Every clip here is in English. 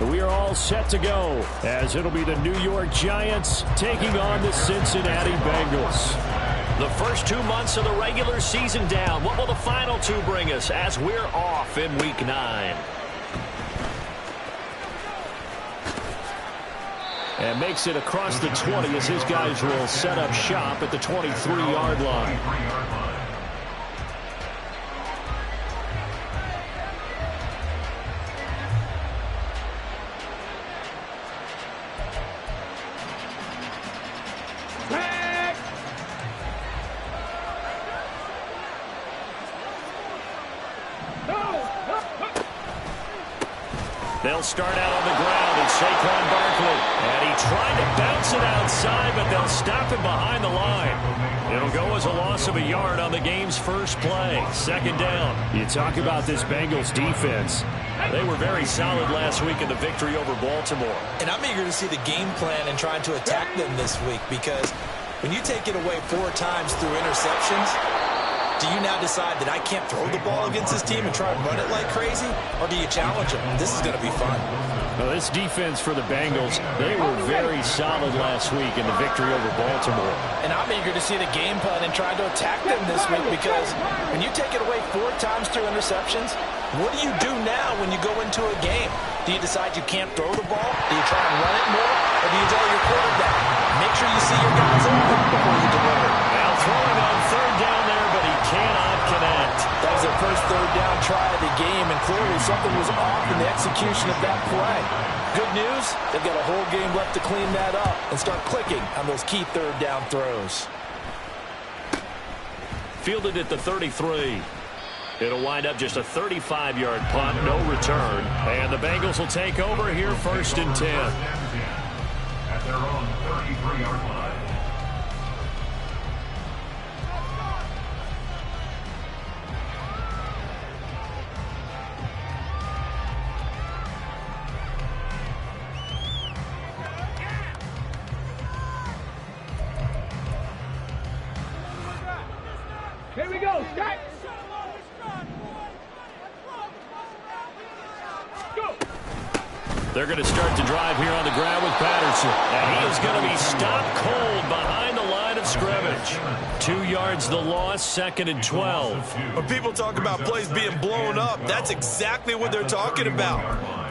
We are all set to go as it'll be the New York Giants taking on the Cincinnati Bengals. The first 2 months of the regular season down. What will the final two bring us as we're off in Week 9? And makes it across the 20 as his guys will set up shop at the 23-yard line. They'll start out on the ground, and Saquon Barkley. And he tried to bounce it outside, but they'll stop him behind the line. It'll go as a loss of a yard on the game's first play. Second down. You talk about this Bengals defense. They were very solid last week in the victory over Baltimore. And I'm eager to see the game plan and trying to attack them this week, because when you take it away 4 times through interceptions, do you now decide that I can't throw the ball against this team and try and run it like crazy? Or do you challenge them? This is going to be fun. Well, this defense for the Bengals, they were very solid last week in the victory over Baltimore. And I'm eager to see the game plan and try to attack them this week, because when you take it away 4 times through interceptions, what do you do now when you go into a game? Do you decide you can't throw the ball? Do you try and run it more? Or do you tell your quarterback, make sure you see your guys open before you deliver? Now throwing on third down there, but he cannot connect. That was their first third down try of the game, and clearly something was off in the execution of that play. Good news, they've got a whole game left to clean that up and start clicking on those key third down throws. Fielded at the 33. It'll wind up just a 35-yard punt, no return. And the Bengals will take over here first and 10. At their own 33-yard line. Here we go, start. They're going to start to drive here on the ground with Patterson. And he is going to be stopped cold behind the line of scrimmage. 2 yards the loss, second and 12. When people talk about plays being blown up, that's exactly what they're talking about.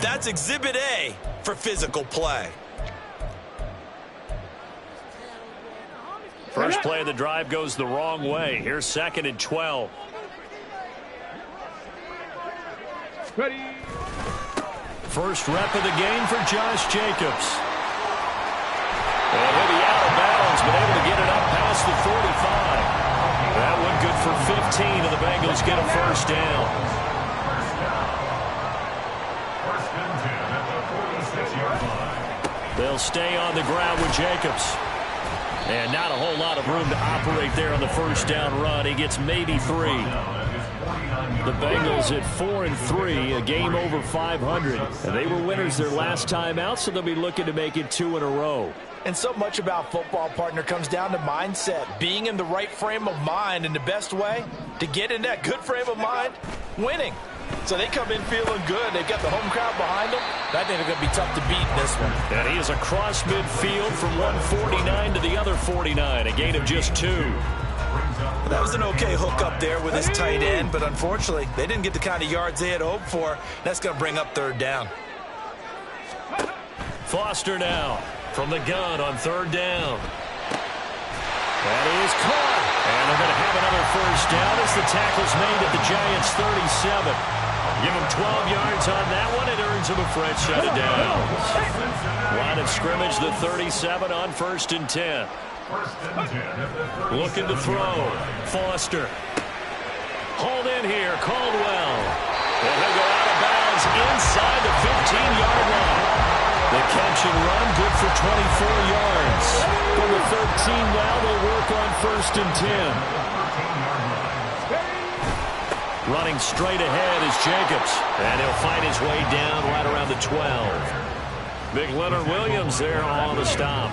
That's Exhibit A for physical play. First play of the drive goes the wrong way. Here's second and 12. Ready. First rep of the game for Josh Jacobs. And he'll be out of bounds, but able to get it up past the 45. That one good for 15, and the Bengals get a first down. First and 10 at the 46-yard line. They'll stay on the ground with Jacobs. And not a whole lot of room to operate there on the first down run. He gets maybe 3. The Bengals at 4-3, a game over 500. And they were winners their last time out, so they'll be looking to make it 2 in a row. And so much about football, partner, comes down to mindset. Being in the right frame of mind, and the best way to get in that good frame of mind, winning. So they come in feeling good. They've got the home crowd behind them. I think they're going to be tough to beat in this one. And he is across midfield from 149 to the other 49, a gain of just 2. That was an okay hook up there with his tight end, but unfortunately, they didn't get the kind of yards they had hoped for. That's going to bring up third down. Foster now from the gun on third down. That is caught. And they're going to have another first down as the tackle's made at the Giants' 37. Give him 12 yards on that one. It earns him a fresh set of downs. Line of scrimmage, the 37 on first and 10. Looking to throw. Foster. Hauled in here. Caldwell. And he'll go out of bounds inside the 15-yard line. The catch and run, good for 24 yards. From the 13 now, they'll work on first and 10. Running straight ahead is Jacobs. And he'll find his way down right around the 12. Big Leonard Williams there on the stop.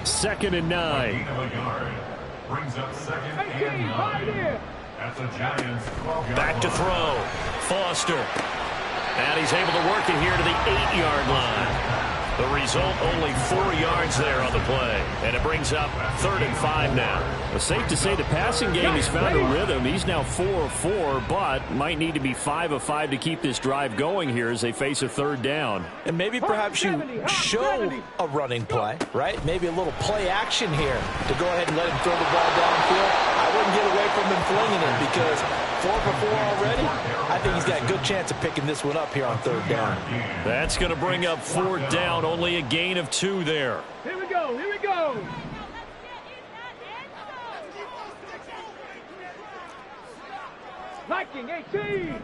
Second and 9. Brings up second and 9 at the Giants 12-yard Back to throw. Foster. And he's able to work it here to the 8-yard line. The result, only 4 yards there on the play. And it brings up 3rd and 5 now. Well, safe to say the passing game has found a rhythm. He's now 4 of 4, but might need to be 5 of 5 to keep this drive going here as they face a 3rd down. And maybe perhaps you show a running play, right? Maybe a little play action here to go ahead and let him throw the ball downfield. I wouldn't get away from him flinging it because 4 for 4 already. I think he's got a good chance of picking this one up here on 3rd down. That's going to bring up 4th down. Only a gain of 2 there. Here we go. Here we go. Liking 18.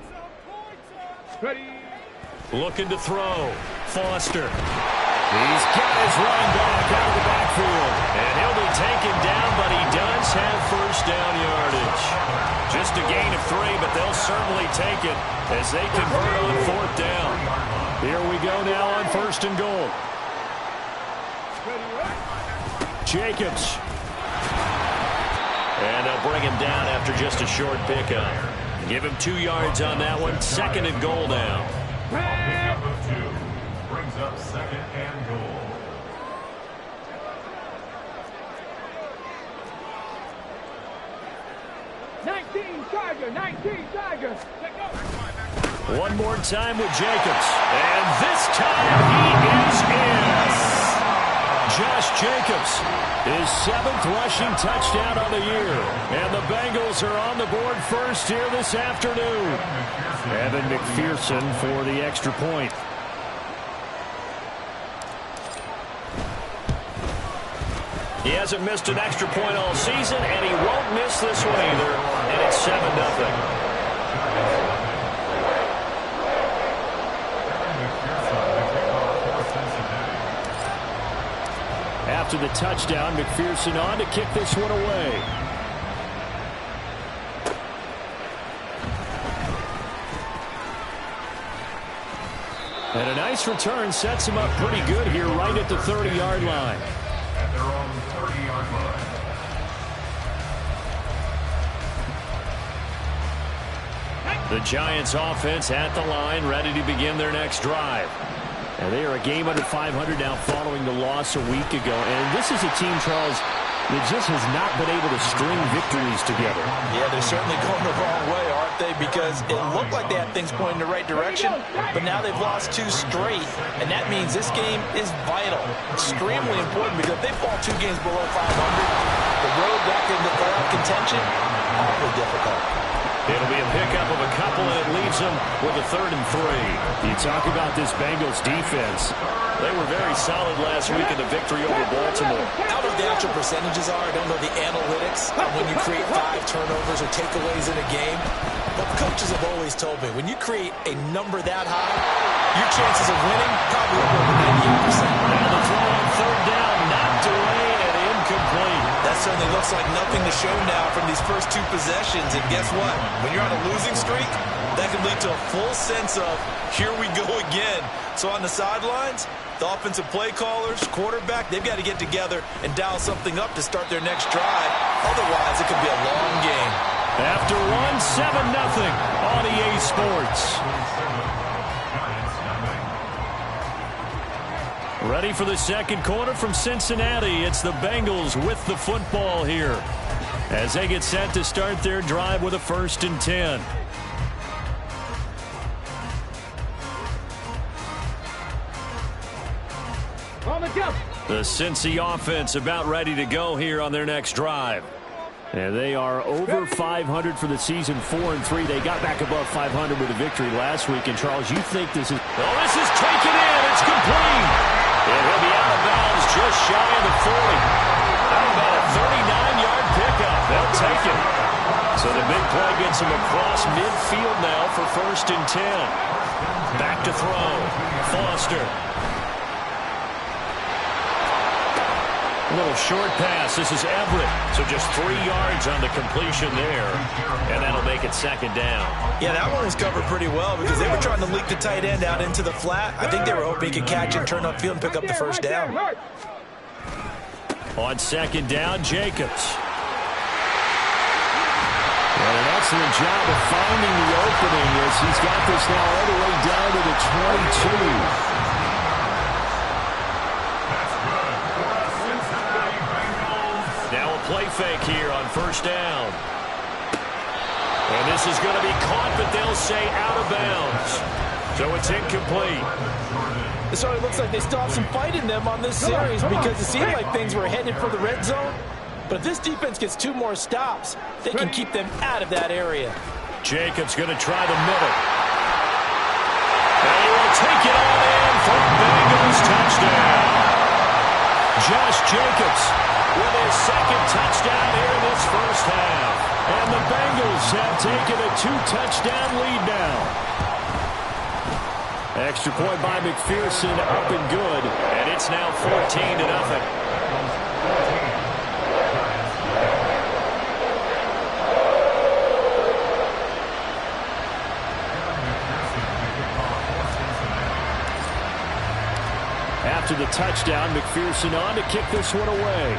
Ready. Looking to throw. Foster. He's got his run back out of the backfield. And he'll be taken down, but he does have 1st down yardage. Just a gain of 3, but they'll certainly take it as they convert on 4th down. Here we go now on 1st and goal. Jacobs. And they'll bring him down after just a short pickup. Give him 2 yards on that one. 2nd and goal now. Pickup of 2 brings up 2nd and goal. Charger, 19 Charger. One more time with Jacobs. And this time he is in. Josh Jacobs, his 7th rushing touchdown on the year. And the Bengals are on the board first here this afternoon. Evan McPherson for the extra point. He hasn't missed an extra point all season, and he won't miss this one either. And it's 7-0. After the touchdown, McPherson on to kick this one away. And a nice return sets him up pretty good here right at the 30-yard line. At their own 30-yard line. The Giants offense at the line, ready to begin their next drive. And they are a game under 500 now following the loss a week ago. And this is a team, Charles, that just has not been able to string victories together. Yeah, they're certainly going the wrong way, aren't they? Because it looked like they had things pointing in the right direction, but now they've lost 2 straight. And that means this game is vital, extremely important, because if they fall 2 games below 500, the road back into playoff contention, awfully difficult. It'll be a pickup of a couple, and it leaves them with a 3rd and 3. You talk about this Bengals defense. They were very solid last week in the victory over Baltimore. I don't know what the actual percentages are. I don't know the analytics on when you create 5 turnovers or takeaways in a game. But coaches have always told me, when you create a number that high, your chances of winning probably over 98%. And the throw on 3rd down, knocked away and incomplete. That certainly looks like nothing to show now from these first 2 possessions. And guess what? When you're on a losing streak, that can lead to a full sense of, here we go again. So on the sidelines, the offensive play callers, quarterback, they've got to get together and dial something up to start their next drive. Otherwise, it could be a long game. After 7-0 on EA Sports. Ready for the second quarter from Cincinnati. It's the Bengals with the football here as they get set to start their drive with a 1st and 10. On the jump. The Cincy offense about ready to go here on their next drive. And they are over 500 for the season, 4-3. They got back above 500 with a victory last week. And, Charles, you think this is... Oh, this is taken in. It's complete. And he'll be out of bounds just shy of the 40. How about a 39-yard pickup? They'll take it. So the big play gets him across midfield now for 1st and 10. Back to throw. Foster. A little short pass. This is Everett. So just 3 yards on the completion there. And that'll make it 2nd down. Yeah, that one was covered pretty well because they were trying to leak the tight end out into the flat. I think they were hoping he could catch it, turn upfield, and pick up the 1st down. On 2nd down, Jacobs. And an excellent job of finding the opening as he's got this now all the way down to the 22. Now a play fake here on first down. And this is going to be caught, but they'll say out of bounds. So it's incomplete. It sort of looks like they still have some fight in them on this series because it seemed like things were headed for the red zone. But if this defense gets 2 more stops, they can keep them out of that area. Jacobs going to try the middle. And he will take it on in for a Bengals touchdown. Josh Jacobs with his second touchdown here in this first half. And the Bengals have taken a 2-touchdown lead now. Extra point by McPherson, up and good. And it's now 14-0. After the touchdown, McPherson on to kick this one away.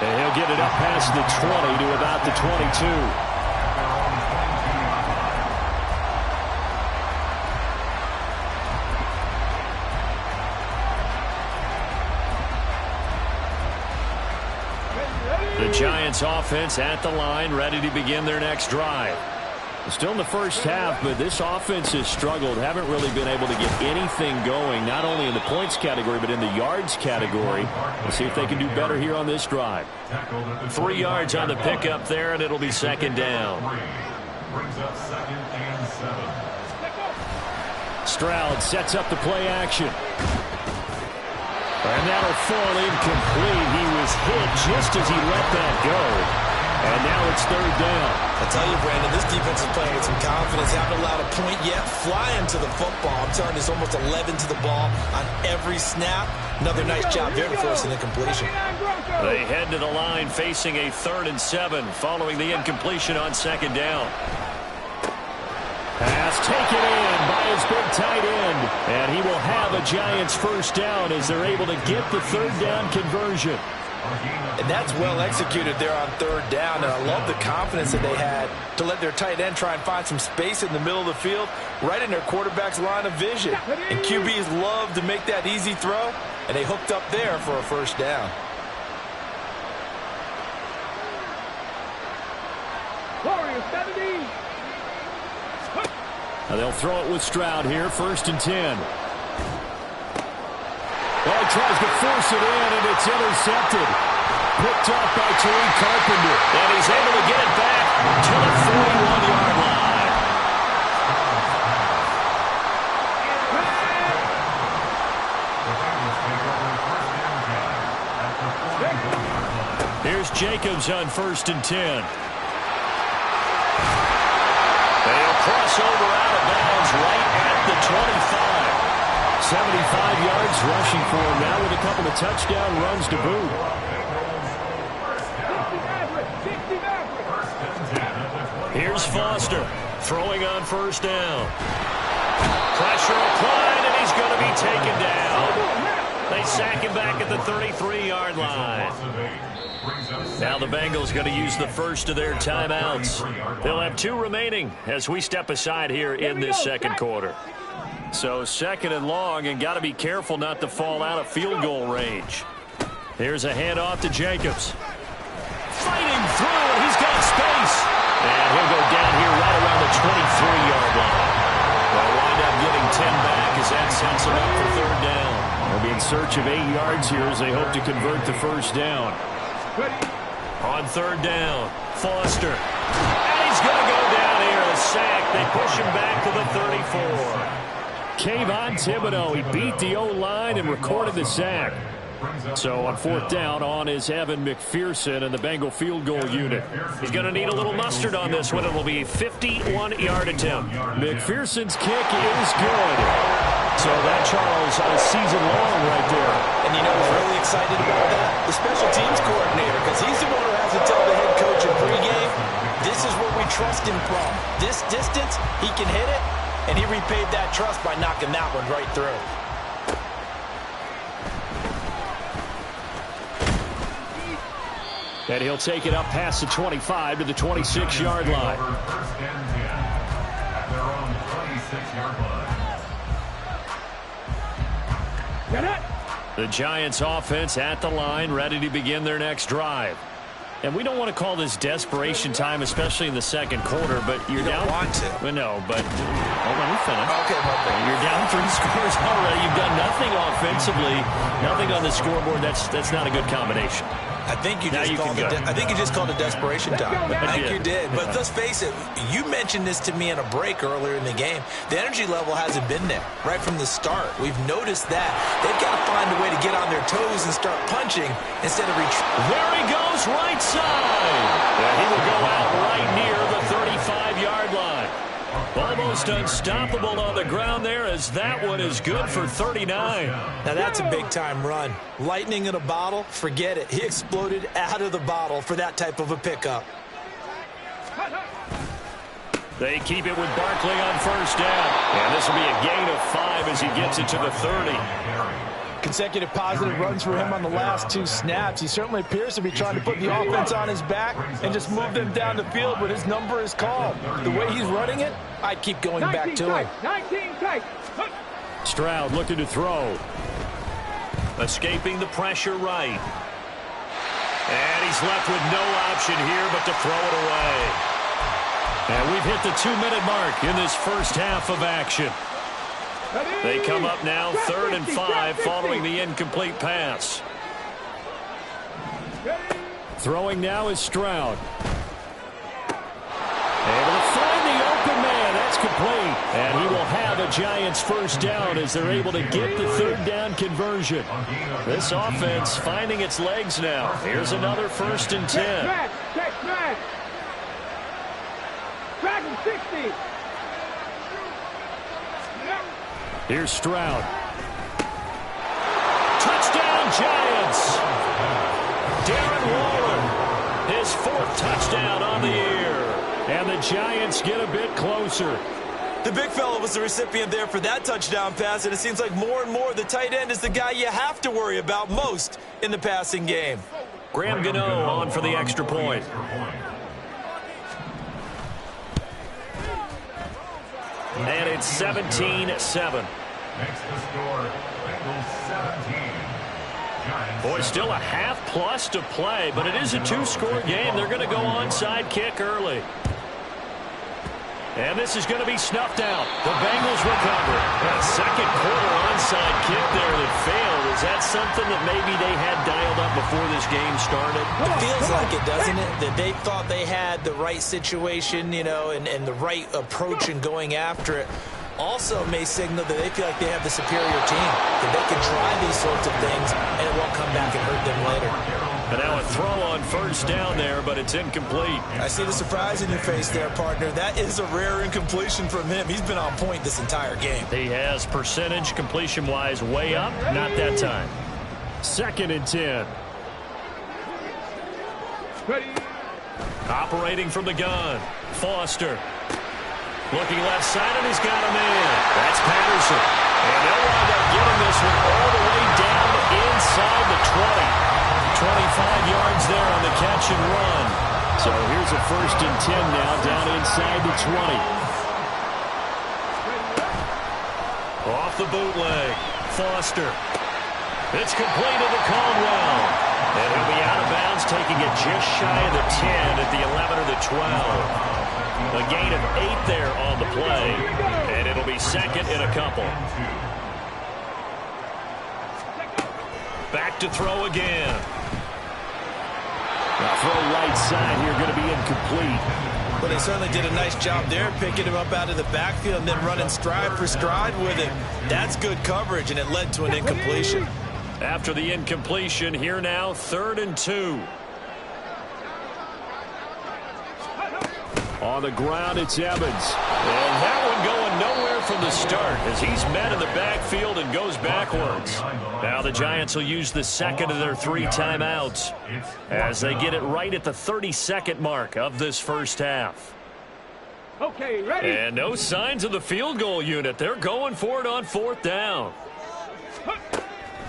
And he'll get it up past the 20 to about the 22. The Giants offense at the line, ready to begin their next drive. Still in the first half, but this offense has struggled. Haven't really been able to get anything going, not only in the points category, but in the yards category. Let's see if they can do better here on this drive. 3 yards on the pickup there, and it'll be second down. Brings up 2nd and 7. Stroud sets up the play action. And that'll fall incomplete. He was hit just as he let that go. And now it's third down. I tell you, Brandon, this defense is playing with some confidence. Haven't allowed a point yet. Flying to the football. I'm telling you, it's almost 11 to the ball on every snap. Another nice job there to force an incompletion. They head to the line facing a 3rd and 7 following the incompletion on second down. Pass taken in by his big tight end. And he will have a Giants first down as they're able to get the third down conversion. And that's well executed there on third down. And I love the confidence that they had to let their tight end try and find some space in the middle of the field, right in their quarterback's line of vision. And QBs love to make that easy throw, and they hooked up there for a first down. Warriors 70. Now they'll throw it with Stroud here, 1st and 10. Well, he tries to force it in, and it's intercepted. Picked off by Tariq Carpenter. And he's able to get it back to the 41-yard line. Here's Jacobs on 1st and 10. They'll cross over out of bounds right at the 25. 75 yards rushing for him now with a couple of touchdown runs to boot. Here's Foster throwing on first down. Pressure applied, and he's going to be taken down. They sack him back at the 33-yard line. Now the Bengals going to use the first of their timeouts. They'll have 2 remaining as we step aside here in this second quarter. So 2nd and long, and got to be careful not to fall out of field goal range. Here's a handoff to Jacobs. Fighting through, and he's got space. And he'll go down here right around the 23-yard line. They'll wind up getting 10 back as that sets him up for third down. They'll be in search of 8 yards here as they hope to convert the first down. On third down, Foster. And he's going to go down here, a sack. They push him back to the 34. Kayvon Thibodeau, he beat the O-line and recorded the sack. So on 4th down on is Evan McPherson and the Bengal field goal unit. He's going to need a little mustard on this one. It will be a 51-yard attempt. McPherson's kick is good. So that, Charles, a season long right there. And you know who's really excited about that? The special teams coordinator, because he's the one who has to tell the head coach in pregame, this is where we trust him from. This distance, he can hit it, and he repaid that trust by knocking that one right through. And he'll take it up past the 25 to the 26-yard line. First and 10 at their own 26-yard line. Get it. The Giants offense at the line, ready to begin their next drive. And we don't want to call this desperation time, especially in the second quarter, but you're down. You don't want to. Well, no, but hold on, we finish. Okay, my bad. You're down 3 scores already. You've done nothing offensively, nothing on the scoreboard. That's not a good combination. I think you just called it desperation time. I think you did. But let's face it, you mentioned this to me in a break earlier in the game. The energy level hasn't been there right from the start. We've noticed that. They've got to find a way to get on their toes and start punching instead of retreating. There he goes, right side. And he will go out right near the 35-yard line. Almost unstoppable on the ground there, as that one is good for 39. Now that's a big-time run. Lightning in a bottle, forget it. He exploded out of the bottle for that type of a pickup. They keep it with Barkley on first down. And this will be a gain of 5 as he gets it to the 30. Consecutive positive runs for him on the last 2 snaps. He certainly appears to be trying to put the offense on his back and just move them down the field, but his number is called. The way he's running it, I'd keep going back to him. 19 tight. Stroud looking to throw. Escaping the pressure right. And he's left with no option here but to throw it away. And we've hit the 2-minute mark in this first half of action. They come up now 3rd and 5 following the incomplete pass. Throwing now is Stroud. Able to find the open man. That's complete. And he will have a Giants first down as they're able to get the 3rd down conversion. This offense finding its legs now. Here's another 1st and 10. Check, smash. Dragon 60. Here's Stroud. Touchdown, Giants. Darren Waller, his 4th touchdown on the year. And the Giants get a bit closer. The big fella was the recipient there for that touchdown pass, and it seems like more and more the tight end is the guy you have to worry about most in the passing game. Graham Gano on for the extra point. And it's 17-7. Makes the score Bengals 17. Boy, still a half-plus to play, but it is a 2-score game. They're going to go onside kick early. And this is going to be snuffed out. The Bengals recover. A second quarter onside kick there that failed. Is that something that maybe they had dialed up before this game started? It feels like it, doesn't it? That they thought they had the right situation, you know, and the right approach in going after it. Also may signal that they feel like they have the superior team, that they can try these sorts of things, and it won't come back and hurt them later. And now a throw on first down there, but it's incomplete. I see the surprise in your face there, partner. That is a rare incompletion from him. He's been on point this entire game. He has percentage completion-wise way up. Not that time. 2nd and 10. Ready. Operating from the gun. Foster. Looking left side, and he's got him in. That's Patterson. And they'll wind up getting this one all the way down inside the 20. 25 yards there on the catch and run. So here's a 1st and 10 now down inside the 20. Off the bootleg. Foster. It's completed to Caldwell. And he'll be out of bounds, taking it just shy of the 10 at the 11 or the 12. A gain of 8 there on the play. And it'll be 2nd and a couple. Back to throw again. Now throw right side here, going to be incomplete. But they certainly did a nice job there, picking him up out of the backfield and then running stride for stride with him. That's good coverage, and it led to an incompletion. After the incompletion, here now, 3rd and 2. On the ground, it's Evans. And that one going nowhere from the start as he's met in the backfield and goes backwards. Now the Giants will use the 2nd of their 3 timeouts as they get it right at the 32nd mark of this first half. Okay, ready. And no signs of the field goal unit. They're going for it on 4th down.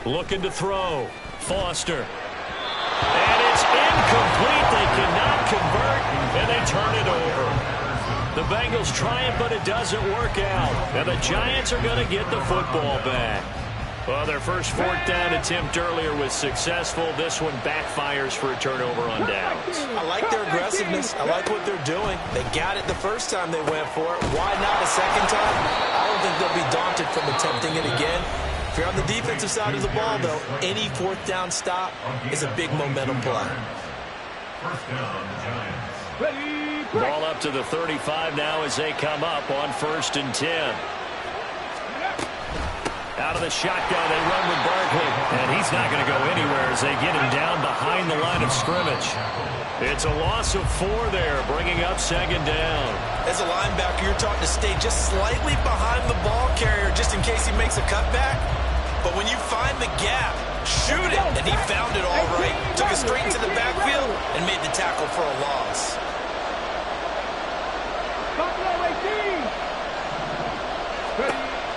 Looking to throw. Foster. And it's incomplete. Incomplete. They cannot convert, and they turn it over. The Bengals try it, but it doesn't work out. And the Giants are going to get the football back. Well, their first fourth down attempt earlier was successful. This one backfires for a turnover on downs. I like their aggressiveness. I like what they're doing. They got it the first time they went for it. Why not a second time? I don't think they'll be daunted from attempting it again. If you're on the defensive side of the ball, though, any fourth down stop is a big momentum play. First down, Giants. Ready, Ball up to the 35 now as they come up on 1st and 10. Out of the shotgun, they run with Barkley. And he's not going to go anywhere as they get him down behind the line of scrimmage. It's a loss of 4 there, bringing up 2nd down. As a linebacker, you're taught to stay just slightly behind the ball carrier just in case he makes a cutback. But when you find the gap, shoot it. And he found it all right. Took it straight into the backfield and made the tackle for a loss.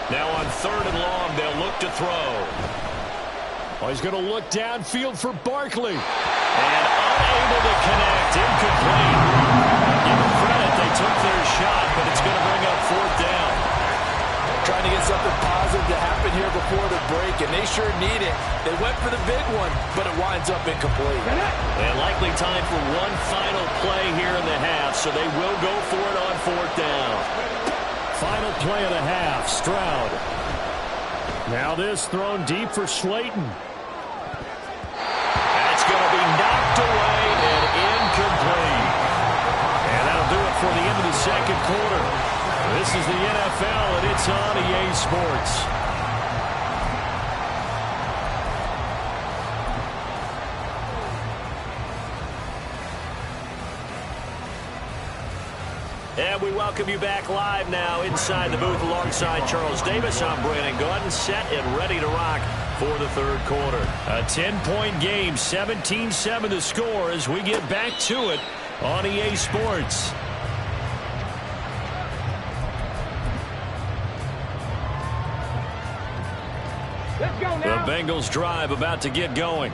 Now on 3rd and long, they'll look to throw. Oh, he's going to look downfield for Barkley. And unable to connect. Incomplete. Give them credit. They took their shot, but it's going to bring up 4th down. Trying to get something positive to happen here before the break, and they sure need it. They went for the big one, but it winds up incomplete. And likely time for one final play here in the half, so they will go for it on 4th down. Final play of the half, Stroud. Now this thrown deep for Slayton. That's going to be knocked away and incomplete. And that'll do it for the end of the 2nd quarter. This is the NFL, and it's on EA Sports. And we welcome you back live now inside the booth alongside Charles Davis. I'm Brandon Gordon, set and ready to rock for the 3rd quarter. A 10-point game, 17-7 the score as we get back to it on EA Sports. Let's go now. The Bengals drive about to get going.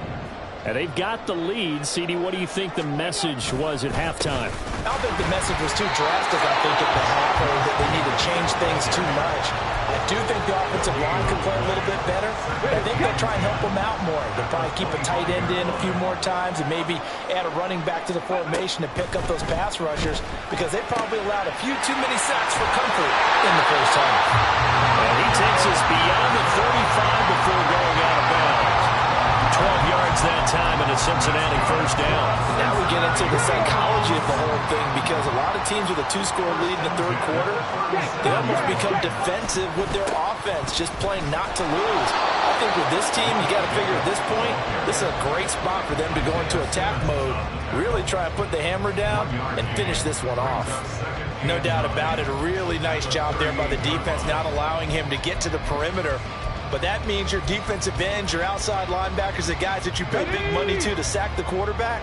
And they've got the lead. CD, what do you think the message was at halftime? I don't think the message was too drastic, I think, at the half, or that they need to change things too much. I do think the offensive line could play a little bit better. I think they'll try and help them out more. They'll probably keep a tight end in a few more times and maybe add a running back to the formation to pick up those pass rushers because they probably allowed a few too many sacks for comfort in the first half. And he takes us beyond the 35 before going out of bounds. 12 yards that time and a Cincinnati first down. Now we get into the psychology of the whole thing because a lot of teams with a 2-score lead in the 3rd quarter, they almost become defensive with their offense, just playing not to lose. I think with this team, you got to figure at this point, this is a great spot for them to go into attack mode, really try and put the hammer down and finish this one off. No doubt about it, a really nice job there by the defense, not allowing him to get to the perimeter. But that means your defensive ends, your outside linebackers, the guys that you pay big money to sack the quarterback,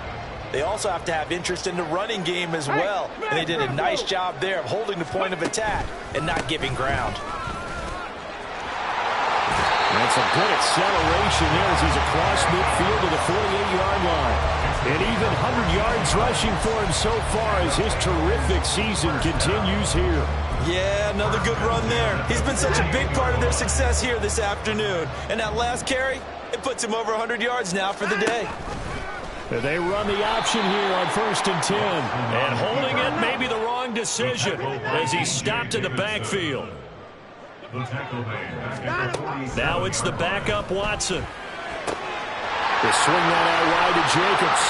they also have to have interest in the running game as well. And they did a nice job there of holding the point of attack and not giving ground. That's a good acceleration there as he's across midfield to the 48-yard line. And even 100 yards rushing for him so far as his terrific season continues here. Yeah, another good run there. He's been such a big part of their success here this afternoon. And that last carry, it puts him over 100 yards now for the day. They run the option here on 1st and 10. And holding it may be the wrong decision as he's stopped in the backfield. Now it's the backup Watson. They swing that out wide to Jacobs.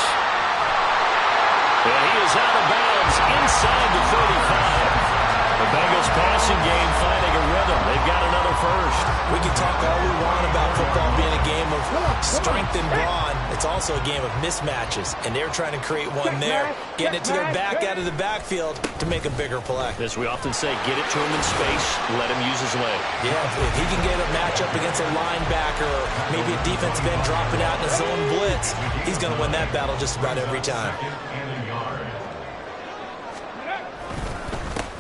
And he is out of bounds inside the 35. The Bengals passing game finding a rhythm. They've got another first. We can talk all we want about football being a game of strength and brawn. It's also a game of mismatches, and they're trying to create one there, getting it to their back out of the backfield to make a bigger play. As we often say, get it to him in space, let him use his leg. Yeah, if he can get a matchup against a linebacker or maybe a defensive end dropping out in a zone blitz, he's going to win that battle just about every time.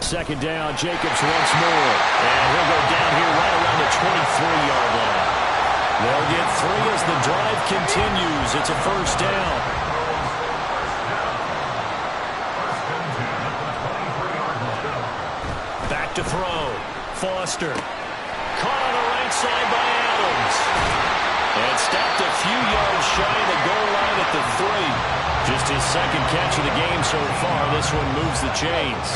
2nd down, Jacobs once more. And he'll go down here right around the 23-yard line. They'll get 3 as the drive continues. It's a first down. to throw. Foster. Caught on the right side by Adams. And stopped a few yards shy of the goal line at the 3. Just his second catch of the game so far. This one moves the chains.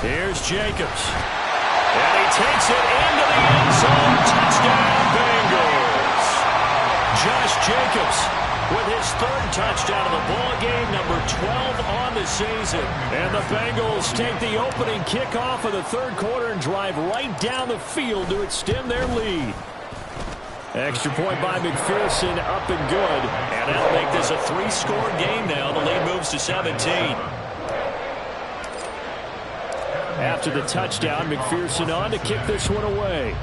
Here's Jacobs. And he takes it into the end zone. Touchdown, Bengals. Josh Jacobs with his third touchdown of the ball game, number 12 on the season. And the Bengals take the opening kickoff of the third quarter and drive right down the field to extend their lead. Extra point by McPherson, up and good. And that'll make this a 3-score game now. The lead moves to 17. After the touchdown, McPherson on to kick this one away.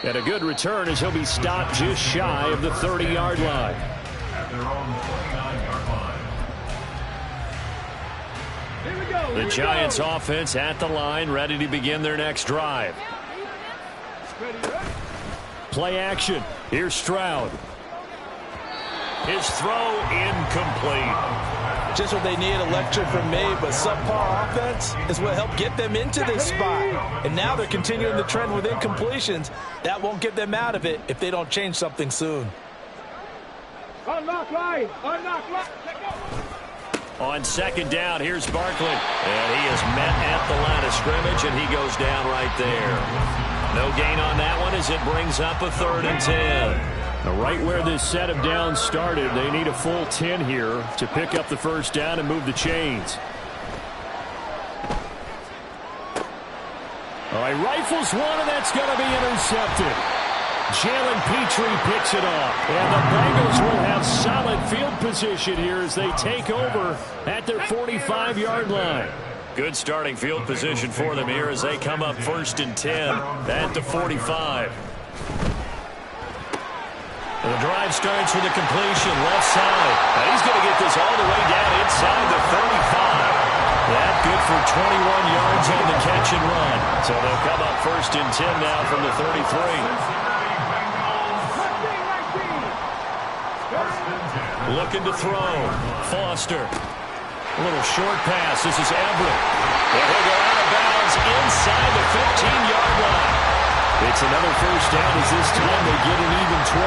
And a good return as he'll be stopped just shy of the 30-yard line. At their own 29-yard line. The Giants offense at the line, ready to begin their next drive. Play action. Here's Stroud. His throw incomplete. Just what they need, a lecture from me, but subpar offense is what helped get them into this spot. And now they're continuing the trend with incompletions. That won't get them out of it if they don't change something soon. Unlock line. Unlock line. On second down, here's Barkley. And he is met at the line of scrimmage, and he goes down right there. No gain on that one as it brings up a 3rd and 10. Now, right where this set of downs started, they need a full 10 here to pick up the first down and move the chains. All right, rifles one, and that's going to be intercepted. Jalen Petrie picks it off. And the Bengals will have solid field position here as they take over at their 45-yard line. Good starting field position for them here as they come up 1st and 10 at the 45. The drive starts with a completion left side. And he's going to get this all the way down inside the 35. That good for 21 yards on the catch and run. So they'll come up 1st and 10 now from the 33. Looking to throw. Foster. A little short pass. This is Everett. And he'll go out of bounds inside the 15-yard line. It's another first down as this time they get an even 20.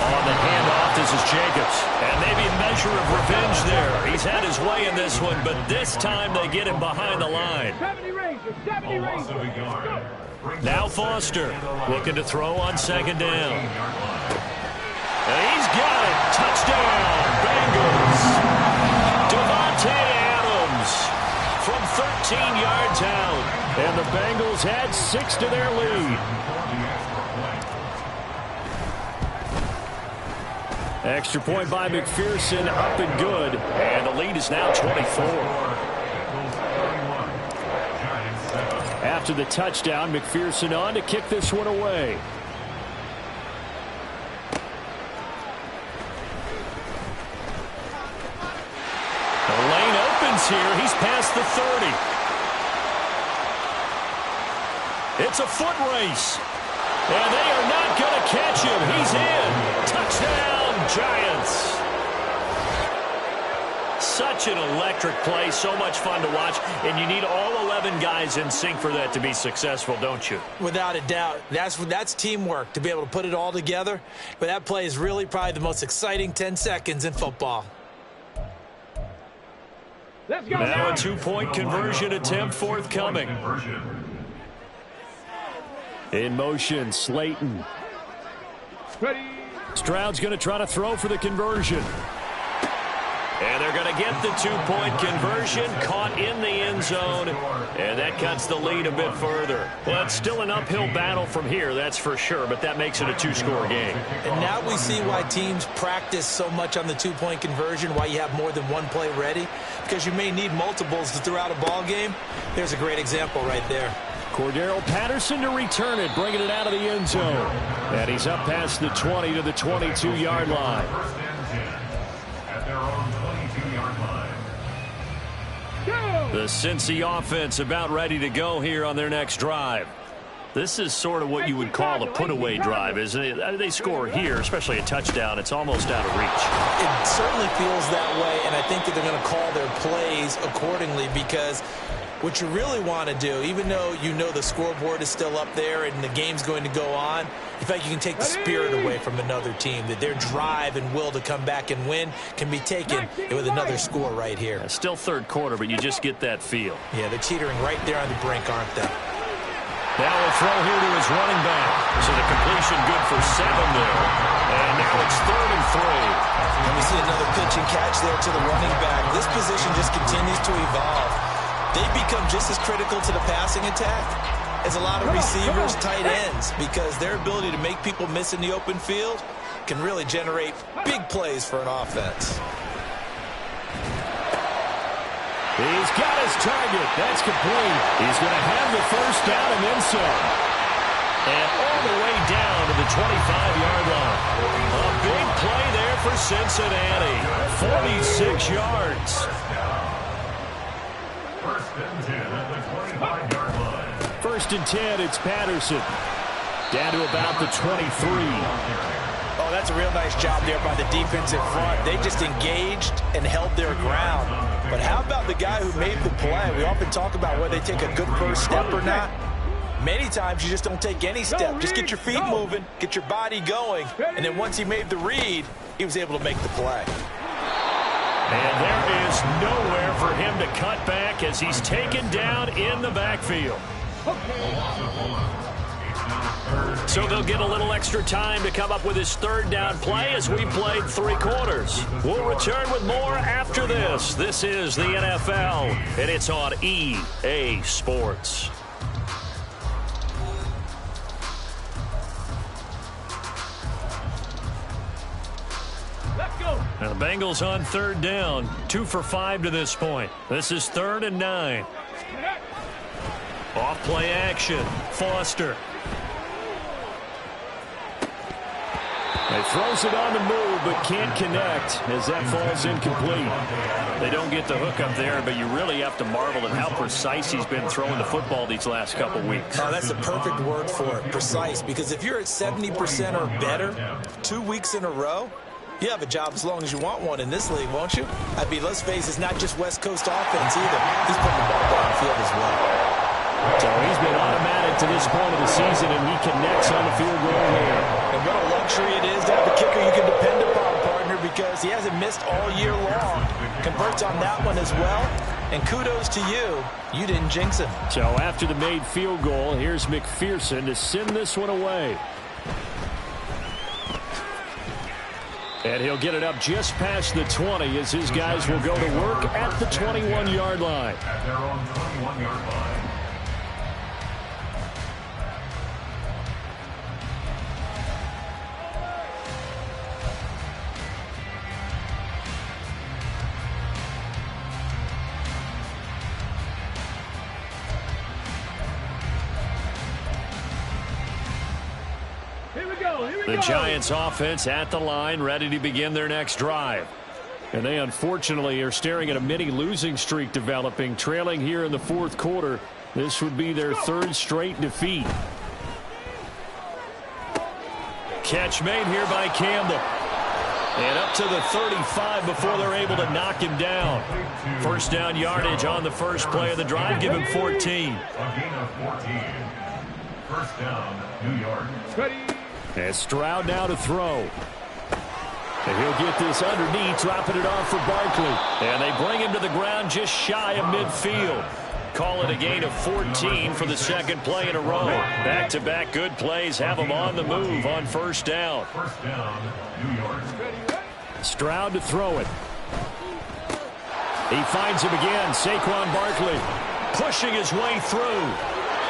On the handoff, this is Jacobs. And maybe a measure of revenge there. He's had his way in this one, but this time they get him behind the line. 70 Rangers. 70 Rangers. Now Foster looking to throw on 2nd down. And he's got it. Touchdown, Bengals. Devontae Adams from 13 yards out. And the Bengals add 6 to their lead. Extra point by McPherson, up and good. And the lead is now 24. After the touchdown, McPherson on to kick this one away. The lane opens here. He's past the 30. It's a foot race. And they are not going to catch him. He's in. Touchdown, Giants. Such an electric play, so much fun to watch, and you need all 11 guys in sync for that to be successful, don't you? Without a doubt. That's teamwork, to be able to put it all together. But that play is really probably the most exciting 10 seconds in football. Let's go now a 2-point conversion attempt forthcoming. In motion, Slayton. Ready. Stroud's going to try to throw for the conversion. And they're going to get the 2-point conversion, caught in the end zone, and that cuts the lead a bit further. Well, it's still an uphill battle from here, that's for sure, but that makes it a 2-score game. And now we see why teams practice so much on the 2-point conversion, why you have more than one play ready, because you may need multiples to throw out a ball game. There's a great example right there. Cordero Patterson to return it, bringing it out of the end zone. And he's up past the 20 to the 22-yard line. The Cincy offense about ready to go here on their next drive. This is sort of what you would call a put-away drive, isn't it? They score here, especially a touchdown. It's almost out of reach. It certainly feels that way, and I think that they're going to call their plays accordingly, because what you really want to do, even though you know the scoreboard is still up there and the game's going to go on, in fact, you can take the spirit away from another team, that their drive and will to come back and win can be taken with another score right here. Still third quarter, but you just get that feel. Yeah, they're teetering right there on the brink, aren't they? Now we'll throw here to his running back. So the completion good for 7 there. And now it's 3rd and 3. And we see another pitch and catch there to the running back. This position just continues to evolve. They become just as critical to the passing attack as a lot of receivers, tight ends, because their ability to make people miss in the open field can really generate big plays for an offense. He's got his target. That's complete. He's going to have the first down and then some. And all the way down to the 25-yard line. A big play there for Cincinnati. 46 yards. First and 10 at the 25-yard line. First and 10, it's Patterson. Down to about the 23. Oh, that's a real nice job there by the defensive front. They just engaged and held their ground. But how about the guy who made the play? We often talk about whether they take a good first step or not. Many times you just don't take any step. Just get your feet moving, get your body going, and then once he made the read, he was able to make the play. And there is nowhere for him to cut back as he's taken down in the backfield. So they'll get a little extra time to come up with his 3rd down play as we played 3 quarters. We'll return with more after this. This is the NFL, and it's on EA Sports. Let's go. Now the Bengals on 3rd down, 2 for 5 to this point. This is 3rd and 9. Off play action, Foster. He throws it on the move, but can't connect as that falls incomplete. They don't get the hook up there, but you really have to marvel at how precise he's been throwing the football these last couple weeks. Oh, that's the perfect word for it, precise, because if you're at 70% or better 2 weeks in a row, you have a job as long as you want one in this league, won't you? I mean, let's face it, it's not just West Coast offense either. He's putting the ball downfield as well. So he's been automatic to this point of the season, and he connects on the field goal here. And what a luxury it is to have a kicker you can depend upon, partner, because he hasn't missed all year long. Converts on that one as well. And kudos to you. You didn't jinx him. So after the made field goal, here's McPherson to send this one away. And he'll get it up just past the 20 as his guys will go to work at the 21-yard line. At their own 21-yard line. The Giants offense at the line, ready to begin their next drive. And they unfortunately are staring at a mini losing streak developing, trailing here in the 4th quarter. This would be their 3rd straight defeat. Catch made here by Campbell. And up to the 35 before they're able to knock him down. First down yardage on the first play of the drive, give him 14. A gain of 14. First down, New York. Ready. And Stroud now to throw. And he'll get this underneath, dropping it off for Barkley. And they bring him to the ground just shy of midfield. Call it a gain of 14 for the 2nd play in a row. Back-to-back good plays have them on the move on first down. First down, New York. Stroud to throw it. He finds him again, Saquon Barkley, pushing his way through.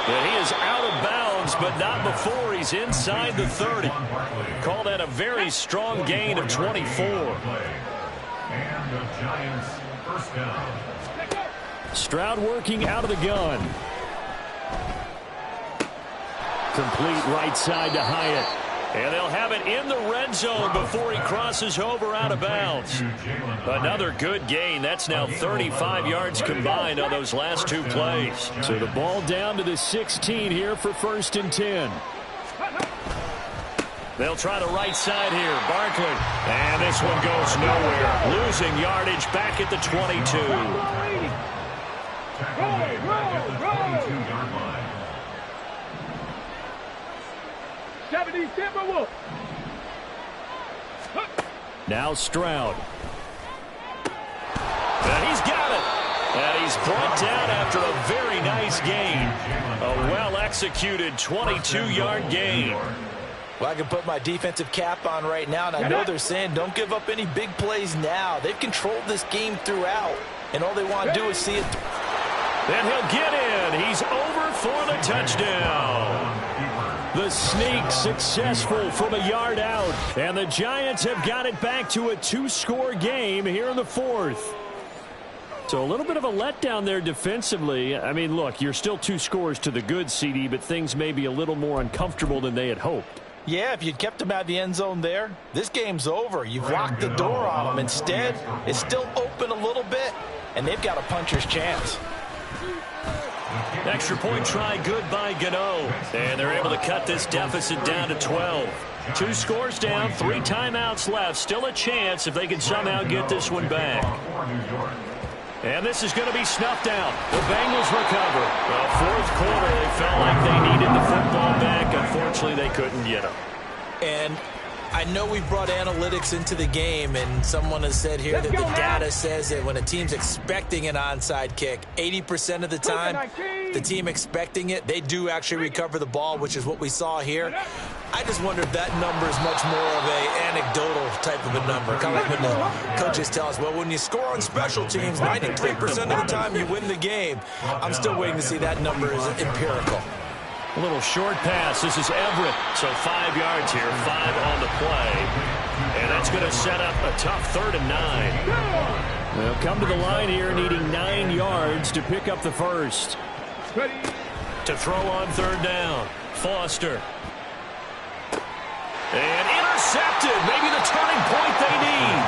And he is out of bounds, but not before he's inside the 30. Call that a very strong gain of 24. And the Giants first down. Stroud working out of the gun. Complete right side to Hyatt. And they'll have it in the red zone before he crosses over out of bounds. Another good gain. That's now 35 yards combined on those last two plays. So the ball down to the 16 here for 1st and 10. They'll try the right side here. Barkley. And this one goes nowhere. Losing yardage back at the 22. Tackle made back at the 22-yard line. 77 Wolf. Now Stroud. And he's got it. And he's brought down after a very nice gain. A well-executed 22-yard gain. Well, I can put my defensive cap on right now, and I know they're saying don't give up any big plays now. They've controlled this game throughout, and all they want to do is see it. Then he'll get in. He's over for the touchdown. The sneak successful from a yard out. And the Giants have got it back to a 2-score game here in the 4th. So a little bit of a letdown there defensively. I mean, look, you're still 2 scores to the good, CD, but things may be a little more uncomfortable than they had hoped. Yeah, if you'd kept them out of the end zone there, this game's over. You've locked the door on them. Instead, it's still open a little bit, and they've got a puncher's chance. Extra point try good by Gano. And they're able to cut this deficit down to 12. 2 scores down, 3 timeouts left. Still a chance if they can somehow get this one back. And this is going to be snuffed out. The Bengals recover. Well, 4th quarter, they felt like they needed the football back. Unfortunately, they couldn't get them. And I know we brought analytics into the game, and someone has said here that the data says that when a team's expecting an onside kick, 80% of the time, the team expecting it, they do actually recover the ball, which is what we saw here. I just wonder if that number is much more of a anecdotal type of a number. Kind of like when the coaches tell us, well, when you score on special teams, 93% of the time you win the game. I'm still waiting to see that number is empirical. A little short pass. This is Everett. So 5 yards here, 5 on the play. And that's going to set up a tough 3rd and 9. They'll come to the line here needing 9 yards to pick up the first. To throw on 3rd down. Foster. And intercepted. Maybe the turning point they need.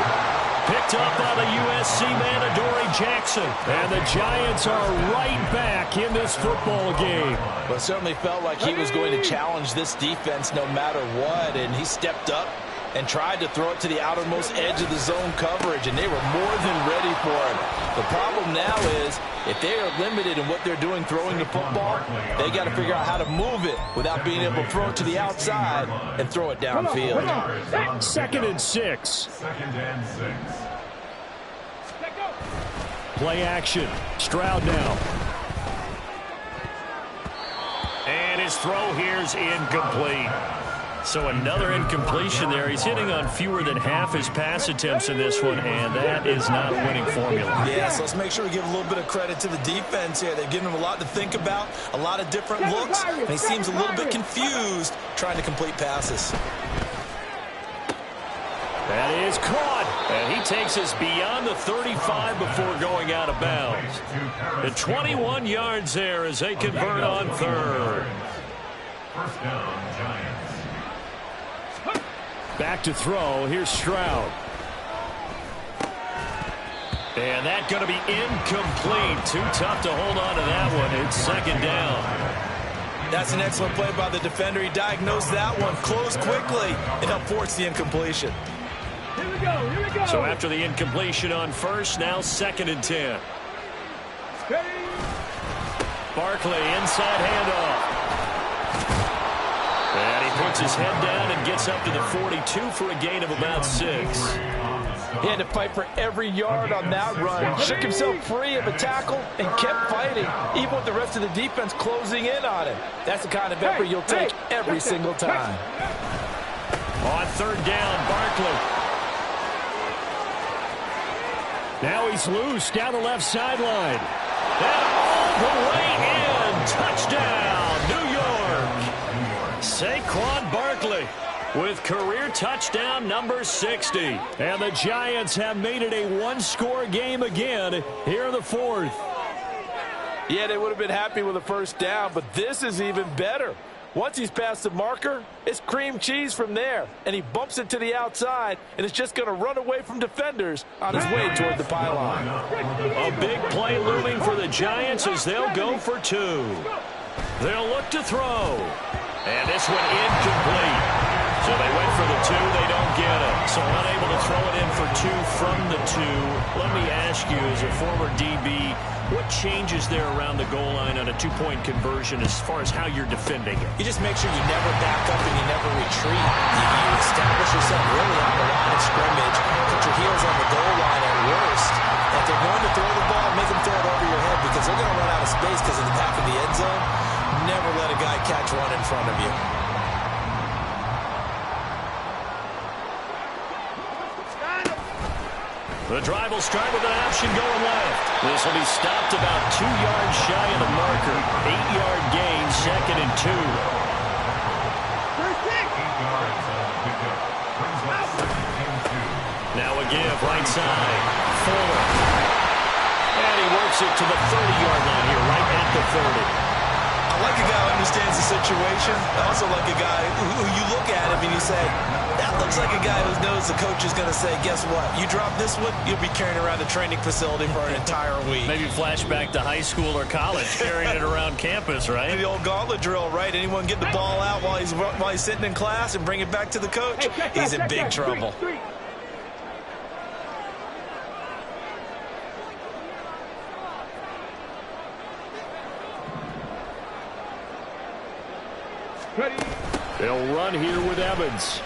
Picked up by the USC man, Adoree Jackson. And the Giants are right back in this football game. Well, it certainly felt like he was going to challenge this defense no matter what, and he stepped up and tried to throw it to the outermost edge of the zone coverage, and they were more than ready for it. The problem now is if they are limited in what they're doing throwing the football, they got to figure out how to move it without being able to throw it to the outside and throw it downfield. 2nd and 6. 2nd and 6. Play action. Stroud now. And his throw here's incomplete. So another incompletion there. He's hitting on fewer than half his pass attempts in this one, and that is not a winning formula. Yeah, so let's make sure we give a little bit of credit to the defense here. They've given him a lot to think about, a lot of different looks, and he seems a little bit confused trying to complete passes. That is caught, and he takes us beyond the 35 before going out of bounds. The 21 yards there as they convert on 3rd. 1st down, Giants. Back to throw. Here's Stroud. And that's going to be incomplete. Too tough to hold on to that one. It's 2nd down. That's an excellent play by the defender. He diagnosed that one, closed quickly, and helped force the incompletion. Here we go, here we go. So after the incompletion on 1st, now 2nd and 10. Barkley, inside handoff. And he puts his head down and gets up to the 42 for a gain of about 6. He had to fight for every yard on that run. Shook himself free of a tackle and kept fighting, even with the rest of the defense closing in on him. That's the kind of effort you'll take every single time. On 3rd down, Barkley. Now he's loose down the left sideline. And all the way in. Touchdown, New York. Saquon Barkley with career touchdown number 60. And the Giants have made it a 1-score game again here in the 4th. Yeah, they would have been happy with a 1st down, but this is even better. Once he's past the marker, it's cream cheese from there. And he bumps it to the outside, and it's just going to run away from defenders on his way toward the pylon. A big play looming for the Giants as they'll go for 2. They'll look to throw. And this one incomplete. So they went for the 2. They don't get it. So unable to throw it in for 2 from the 2. Let me ask you, as a former DB, what changes there around the goal line on a 2-point conversion as far as how you're defending it? You just make sure you never back up and you never retreat. You establish yourself really on the line of scrimmage, put your heels on the goal line at worst. And if they're going to throw the ball, make them throw it over your head because they're going to run out of space because of the back of the end zone. Never let a guy catch one in front of you. The drive will start with an option going left. This will be stopped about 2 yards shy of the marker. 8-yard gain, 2nd and 2. Now a give, right side. Fuller. And he works it to the 30-yard line here, right at the 30. I like a guy who understands the situation. I also like a guy who you look at him and you say, that looks like a guy who knows the coach is going to say, guess what? You drop this one, you'll be carrying around a training facility for an entire week. Maybe flashback to high school or college, carrying it around campus, right? The old gauntlet drill, right? Anyone get the ball out while he's sitting in class and bring it back to the coach? He's in big trouble. They'll run here with Evans.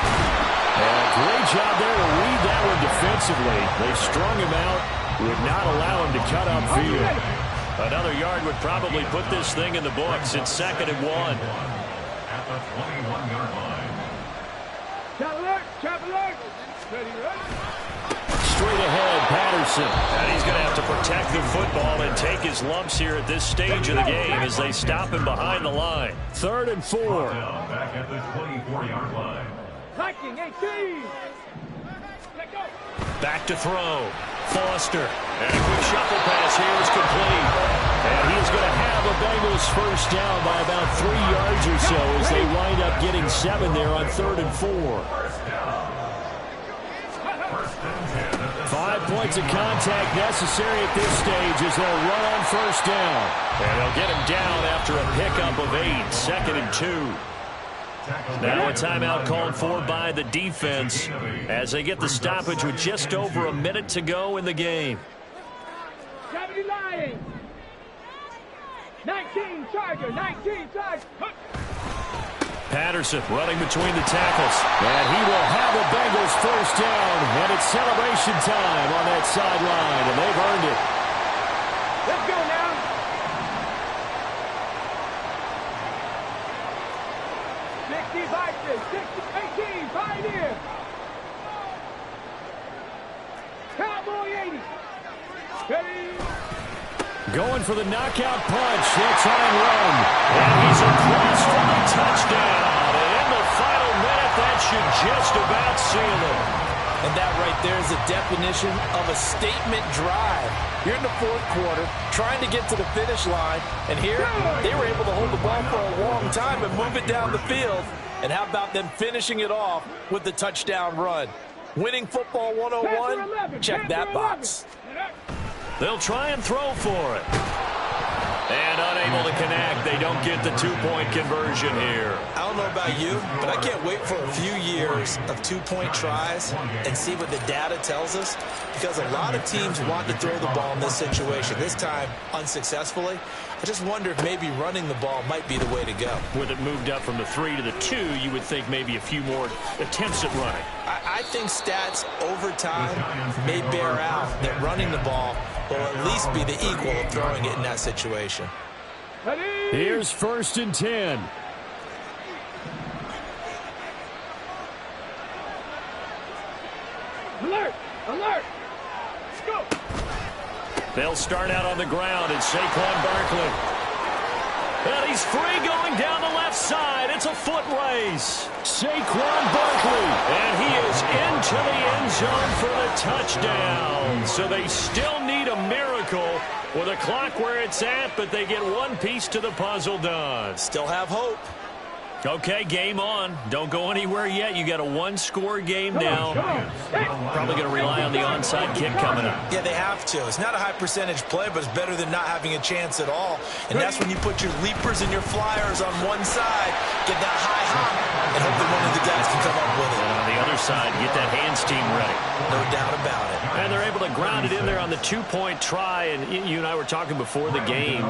And great job there to read that one defensively. They strung him out, would not allow him to cut upfield. Another yard would probably put this thing in the books. It's 2nd and 1. At the 21-yard line. Trap alert. Ready. Straight ahead, Patterson. And he's going to have to protect the football and take his lumps here at this stage of the game as they stop him behind the line. 3rd and 4. Back at the 24-yard line. Hiking 18. Let go. Back to throw. Foster. And a quick shuffle pass here is complete. And he's going to have a Bengals first down by about 3 yards or so as they wind up getting 7 there on 3rd and 4. 5 points of contact necessary at this stage as they'll run on first down. And they'll get him down after a pickup of 8, 2nd and 2. Now a timeout called for by the defense as they get the stoppage with just over a minute to go in the game. 70 Lions. 19 Charger. 19 Charger. Patterson running between the tackles. And he will have a Bengals first down. And it's celebration time on that sideline. And they've earned it. Let's go now. Vikings. 60-18. Pioneer. Cowboy 80. Ready. Going for the knockout punch. That's on run. And he's across for the touchdown. And in the final minute, that should just about seal it. And that right there is the definition of a statement drive. You're in the 4th quarter, trying to get to the finish line. And here, they were able to hold the ball for a long time and move it down the field. And how about them finishing it off with the touchdown run? Winning football 101, check that box. They'll try and throw for it. And unable to connect. They don't get the 2-point conversion here. I don't know about you, but I can't wait for a few years of 2-point tries and see what the data tells us. Because a lot of teams want to throw the ball in this situation. This time, unsuccessfully. I just wonder if maybe running the ball might be the way to go. With it moved up from the 3 to the 2, you would think maybe a few more attempts at running. I think stats over time may bear out that running the ball will at least be the equal of throwing it in that situation. Here's 1st and 10. Alert! Alert! Let's go! They'll start out on the ground, and Saquon Barkley. And he's free going down the left side. It's a foot race. Saquon Barkley. And he is into the end zone for the touchdown. So they still need a miracle with a clock where it's at, but they get one piece to the puzzle done. Still have hope. Okay, game on. Don't go anywhere yet. You got a one-score game now. Probably going to rely on the onside kick coming up. Yeah, they have to. It's not a high-percentage play, but it's better than not having a chance at all. And that's when you put your leapers and your flyers on one side, get that high hop, and hope that one of the guys can come up with it. And on the other side, get that hands team ready. No doubt about it. And they're able to ground it in there on the two-point try. And you and I were talking before the game.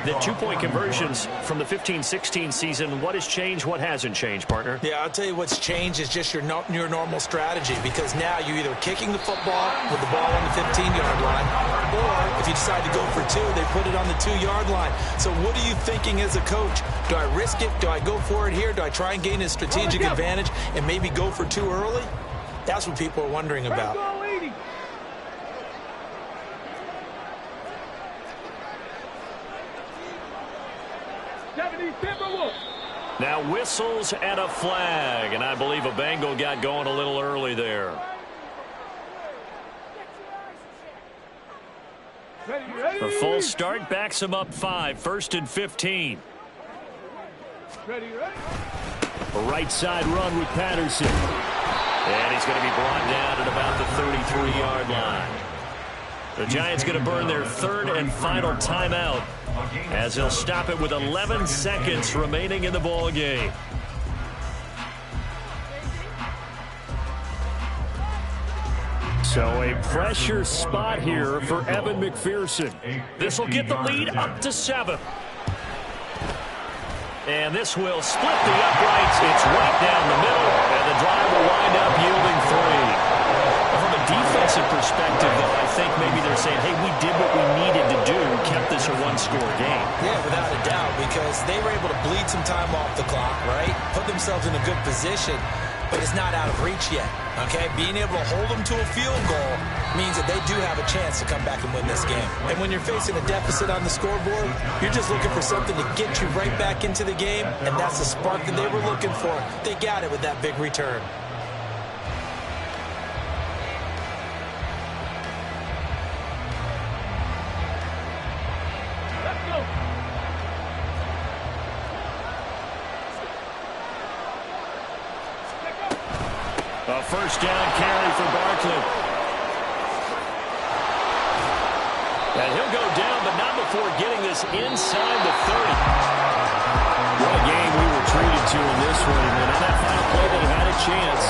The two-point conversions from the 15-16 season, what has changed? What hasn't changed, partner? Yeah, I'll tell you what's changed is just your normal strategy, because now you're either kicking the football with the ball on the 15-yard line, or if you decide to go for two, they put it on the 2-yard line. So what are you thinking as a coach? Do I risk it? Do I go for it here? Do I try and gain a strategic advantage and maybe go for two early? That's what people are wondering about. Now whistles and a flag, and I believe a Bengal got going a little early there. The full start backs him up 5, 1st and 15. A right side run with Patterson. And he's going to be brought down at about the 33-yard line. The Giants going to burn their third and final timeout, as he'll stop it with 11 seconds remaining in the ball game. So a pressure spot here for Evan McPherson. This will get the lead up to 7. And this will split the uprights. It's right down the middle, and the drive will wind up yielding 3. From a defensive perspective, though, I think maybe they're saying, hey, we did what we needed to do, kept this a one-score game. Yeah, without a doubt, because they were able to bleed some time off the clock, right? Put themselves in a good position, but it's not out of reach yet, okay? Being able to hold them to a field goal means that they do have a chance to come back and win this game. And when you're facing a deficit on the scoreboard, you're just looking for something to get you right back into the game, and that's the spark that they were looking for. They got it with that big return. A first down carry for Barkley. And he'll go down, but not before getting this inside the 30. What a game we were treated to in this one. And on that final play, they had a chance.